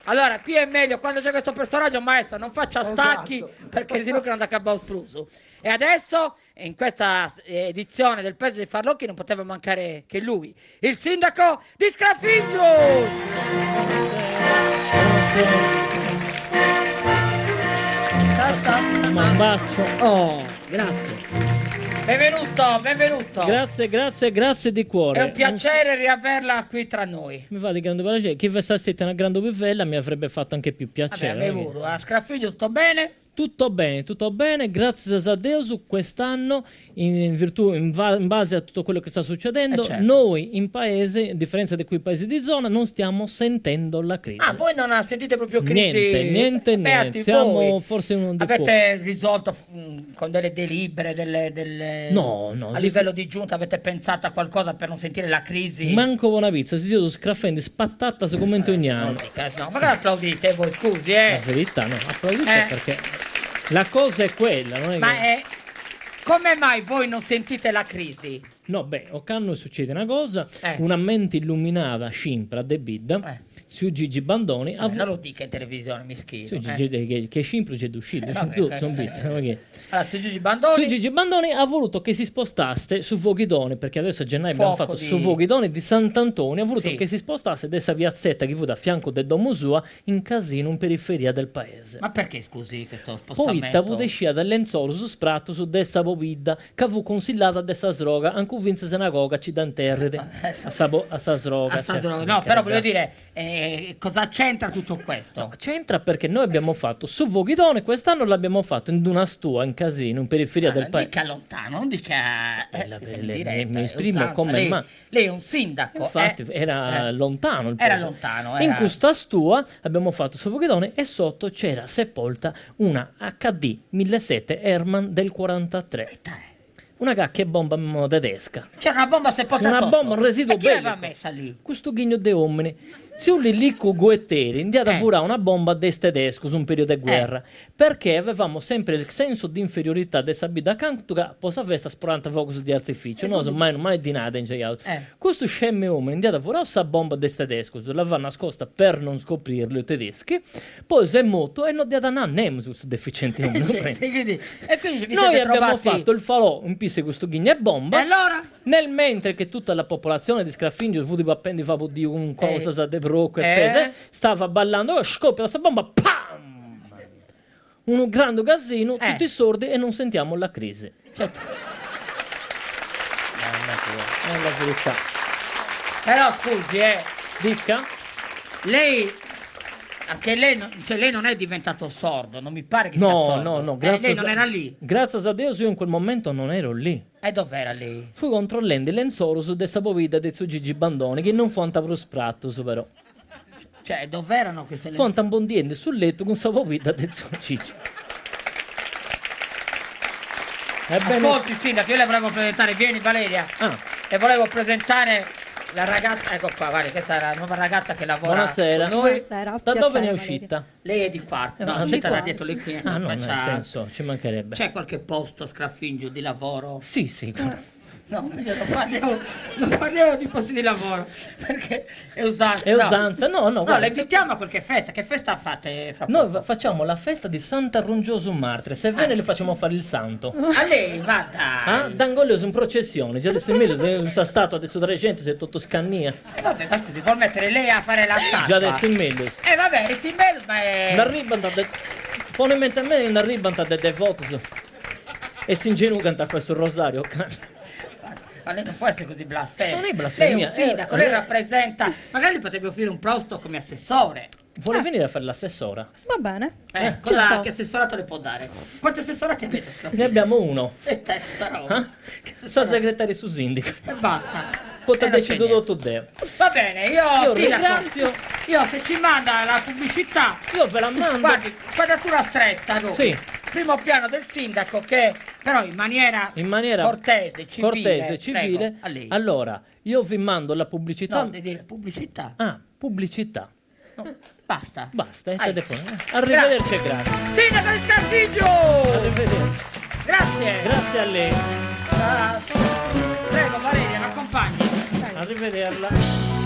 Allora, qui è meglio quando c'è questo personaggio, maestro, non faccia stacchi perché si non da cabao spruso. E adesso, in questa edizione del Paese dei Farlocchi, non poteva mancare che lui, il sindaco di Scaffingio! Un bacio. Oh, grazie. Benvenuto. Grazie di cuore. È un piacere riaverla qui tra noi. Mi fa di grande piacere. Chi fosse stata una grande bivella mi avrebbe fatto anche più piacere. Vabbè, a Scaffingio tutto bene? Tutto bene, grazie a Dio su quest'anno, in base a tutto quello che sta succedendo, certo. Noi in paese, a differenza di quei paesi di zona, non stiamo sentendo la crisi. Ah, voi non sentite proprio crisi? Niente. Siamo voi. forse uno dei Avete risolto con delle delibere, No. A livello di giunta avete pensato a qualcosa per non sentire la crisi? Manco una pizza, si sono scraffendi spattata se commento ogni anno. No, magari applaudite voi, scusi, La verità, no, applaudite perché la cosa è quella, non è che... come mai voi non sentite la crisi? No, o canno succede una cosa, una mente illuminata, scimpra, de bid, su Gigi Bandoni... non lo dica in televisione, mi schivo. Su Gigi, che scimpro c'è d'uscito, Allora, su Gigi Bandoni ha voluto che si spostasse su Voghidoni, perché adesso a gennaio abbiamo fatto su Voghidoni di Sant'Antonio, ha voluto che si spostasse dessa piazzetta che fu da fianco del Domo Sua in casino, in periferia del paese. Ma perché, scusi, questo spostamento? Poi fu descia dal Lenzolo su spratto su dessa Bobidda, che fu consigliata a dessa sroga, anche vinse sinagoga ci dan terre a sta sroga. No, però voglio dire, cosa c'entra tutto questo? No, c'entra perché noi abbiamo fatto su Voghidone, quest'anno l'abbiamo fatto in una stua, in casino, in periferia del paese. Dica lontano, non dica... mi esprimo come... Lei è un sindaco. Infatti era lontano il posto. Era lontano. In questa stua abbiamo fatto su Voghidone e sotto c'era sepolta una HD 1700 Hermann del 43. Una cacchia bomba tedesca. C'era una bomba sepolta sotto? Una bomba, un residuo bello. Chi l'aveva messa lì? Questo ghigno de uomini. Se un lilico guetteri indiata pure una bomba des tedesco su un periodo di guerra, perché avevamo sempre il senso di inferiorità de sabida cantuga posa festa sporanta fuoco di artificio, non so mai di nada in questo scemme uomo indiata pure questa bomba des tedesco, la va nascosta per non scoprirlo i tedeschi, poi si è moto e non diata nemmeno su questo deficiente uomo. quindi noi abbiamo fatto il falò in pisse questo ghigno e bomba, e allora? Nel mentre che tutta la popolazione di Scaffingio fu di appendi fa di un cosa da rocco e pese, stava ballando, scoppia questa bomba, pam! Un grande casino, tutti sordi e non sentiamo la crisi. Non è la verità. Però scusi, dica? Lei, anche lei non è diventato sordo, non mi pare che sia sordo. No, lei non era lì. Grazie a Dio io in quel momento non ero lì. E dov'era lei? Fu controllando l'enzoro su dessa povita di su Gigi Bandoni, che non fu un tavolo spratto, però. Cioè, dov'erano queste fu un tambondiente sul letto con sa povita di su Gigi. Ascolti, sindaco, io le volevo presentare, vieni Valeria, e volevo presentare la ragazza, ecco qua, guarda, questa è la nuova ragazza che lavora Buonasera. con noi. Buonasera. Da dove ne è uscita? Lei è di qua, no, è uscita da dietro le qui. No, nel senso, ci mancherebbe. C'è qualche posto a Scaffingio di lavoro? Sì. No, io non parliamo di posti di lavoro, perché è usanza. È usanza, no. No, la invitiamo a qualche festa. Che festa fate fra poco? Noi facciamo la festa di Santa Rungioso Martre, se viene le facciamo fare il santo. A lei, va dai. D'Angolioso in processione, già adesso questa statua adesso 300, sei tutto scannia. Vabbè, ma scusi, vuol mettere lei a fare la statua? Già adesso in meglio. Vabbè, in meglio, ma è... Da ribanta, pone in mente a me, da ribanta delle foto, e si ingenua canta questo rosario, Ma lei non può essere così blasfema. Non è blasfemia. Lei è un sindaco, lei rappresenta. Magari potrebbe offrire un posto come assessore. Vuole venire a fare l'assessora? Va bene. Che assessorato le può dare? Quanti assessorati avete? Ne abbiamo uno. E testa roba. Sta segretario su sindaco. E basta. Potete decidere tutto te. Va bene, io ringrazio. Io se ci manda la pubblicità. Io ve la mando. Guardi, quadratura stretta, no? Sì. Primo piano del sindaco che però in maniera cortese, civile. Prego, allora, io vi mando la pubblicità. No, devi dire pubblicità. Pubblicità. No, basta. Arrivederci e grazie. Sindaco di Scaffingio! Arrivederci. Grazie. Grazie a lei. Prego Valeria, l'accompagni. Arrivederla.